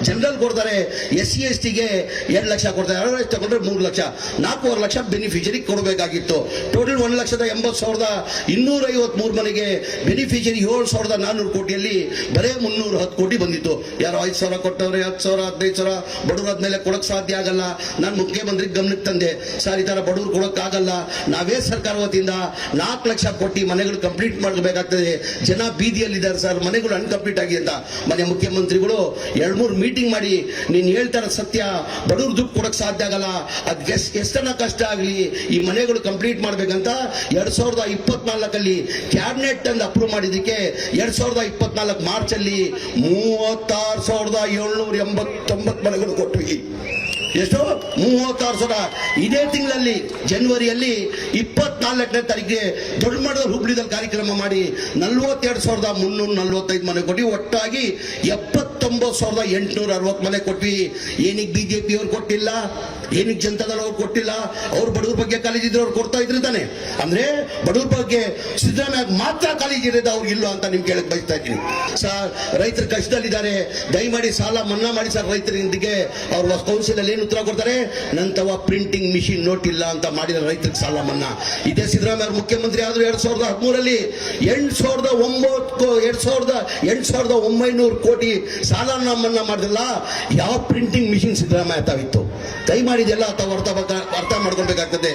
General ಕೊಡ್ತಾರೆ, SC/STಗೆ 2 ಲಕ್ಷ ಕೊಡ್ತಾರೆ, 2 ಲಕ್ಷ ತಗೊಂಡ್ರೆ 3 ಲಕ್ಷ, 4.5 ಲಕ್ಷ ಬೆನಿಫಿಷರಿ ಕೊಡಬೇಕಾಗಿತ್ತು. ಟೋಟಲ್ 1,80,253 ಮನೆಗೆ ಬೆನಿಫಿಷರಿ 7,400 ಕೋಟಿಯಲ್ಲಿ ಬರೇ 310 ಕೋಟಿ ಬಂದಿತ್ತು. ಯಾರೋ 5,000 ಕೊಟ್ಟವ್ರೆ, 10,000, 15,000 ಬಡವರಾದ್ಮೇಲೆ ಕೊಡಕ್ ಸಾಧ್ಯ ಆಗಲ್ಲ. ನಾನು ಮುಖ್ಯಮಂತ್ರಿ ಗಮನಕ್ಕೆ ತಂದೆ, ಸರ್ ಈ ತರ ಬಡವರು ಕೊಡಕ್ ಆಗಲ್ಲ, ನಾವೇ ಸರ್ಕಾರ ವತಿಯಿಂದ 4 ಲಕ್ಷ ಕೋಟಿ ಮನೆಗಳು ಕಂಪ್ಲೀಟ್ ಮಾಡಬೇಕಾಗ್ತದೆ, ಜನ ಬೀದಿಯಲ್ಲಿದ್ದಾರೆ ಸರ್, ಮನೆಗಳು ಅನ್ಕಂಪ್ಲೀಟ್ ಆಗಿ ಅಂತ. ಮನೆ ಮುಖ್ಯಮಂತ್ರಿಗಳು 2-3 ಮೀಟಿಂಗ್ ಮಾಡಿ ನೀನ್ ಹೇಳ್ತಾರ ಸತ್ಯ, ಬಡವ್ರ ದುಡ್ಡು ಕೊಡಕ್ ಸಾಧ್ಯ ಆಗಲ್ಲ, ಅದ್ ಎಷ್ಟನ್ನ ಕಷ್ಟ ಆಗ್ಲಿ ಈ ಮನೆಗಳು ಕಂಪ್ಲೀಟ್ ಮಾಡ್ಬೇಕಂತ 2024 ಕ್ಯಾಬಿನೆಟ್ ಅಂದ್ ಅಪ್ರೂವ್ ಮಾಡಿದಕ್ಕೆ 2024 ಮಾರ್ಚ್ ಅಲ್ಲಿ 36,789 ಮನೆಗಳು ಕೊಟ್ವಿ. ಎಷ್ಟು? 36,000. ಇದೇ ತಿಂಗಳಲ್ಲಿ ಜನವರಿಯಲ್ಲಿ 24ನೇ ತಾರೀಕಿಗೆ ದೊಡ್ಡ ಮಟ್ಟದ ಹುಬ್ಳಿದಲ್ಲಿ ಕಾರ್ಯಕ್ರಮ ಮಾಡಿ 42,345 ಮನೆ ಕೊಟ್ವಿ. ಒಟ್ಟಾಗಿ 79,860 ಮನೆ ಕೊಟ್ವಿ. ಏನಿಗೆ ಬಿಜೆಪಿ ಅವ್ರು ಕೊಟ್ಟಿಲ್ಲ, ಏನಿಗೆ ಜನತಾದಳ ಅವ್ರು ಕೊಟ್ಟಿಲ್ಲ, ಅವ್ರು ಬಡವ್ರ ಬಗ್ಗೆ ಕಾಲೇಜ್ ಇದ್ರೆ ಅವ್ರು ಕೊಡ್ತಾ ಇದ್ರು ತಾನೆ. ಅಂದ್ರೆ ಬಡವ್ರ ಬಗ್ಗೆ ಸಿದ್ದರಾಮಯ್ಯ ಮಾತ್ರ ಕಾಲೇಜ್ ಇರೋದು ಅವ್ರು ಇಲ್ಲ ಅಂತ ನಿಮ್ಗೆ ಕೇಳಕ್ ಬಯಸ್ತಾ ಇದ್ದೀನಿ. ಸರ್ ರೈತರು ಕಷ್ಟದಲ್ಲಿದ್ದಾರೆ, ದಯಮಾಡಿ ಸಾಲ ಮನ್ನಾ ಮಾಡಿ ಸರ್ ರೈತರಿಗೆ. ಅವ್ರ ಕೌನ್ಸಿಲ್ ಅಲ್ಲಿ ಏನು ಉತ್ತರ ಕೊಡ್ತಾರೆ, ನಂತವ ಪ್ರಿಂಟಿಂಗ್ ಮಿಷಿನ್ ನೋಟ್ ಇಲ್ಲ ಅಂತ ಮಾಡಿದ ರೈತರಿಗೆ ಸಾಲ ಮನ್ನಾ. ಇದೇ ಸಿದ್ದರಾಮಯ್ಯ ಅವರು ಮುಖ್ಯಮಂತ್ರಿ ಆದ್ರು 2013 8,900 ಕೋಟಿ ಸಾಲ ಮನ್ನಾ ಮಾಡಿದ್ರಲ್ಲ, ಯಾವ ಪ್ರಿಂಟಿಂಗ್ ಮಿಷಿನ್ ಸಿದ್ದರಾಮಯ್ಯ ತಾವಿತ್ತು? ದಯಮಾಡಿ ಇದೆಲ್ಲ ಅರ್ಥ ಮಾಡ್ಕೊಳ್ಬೇಕಾಗ್ತದೆ.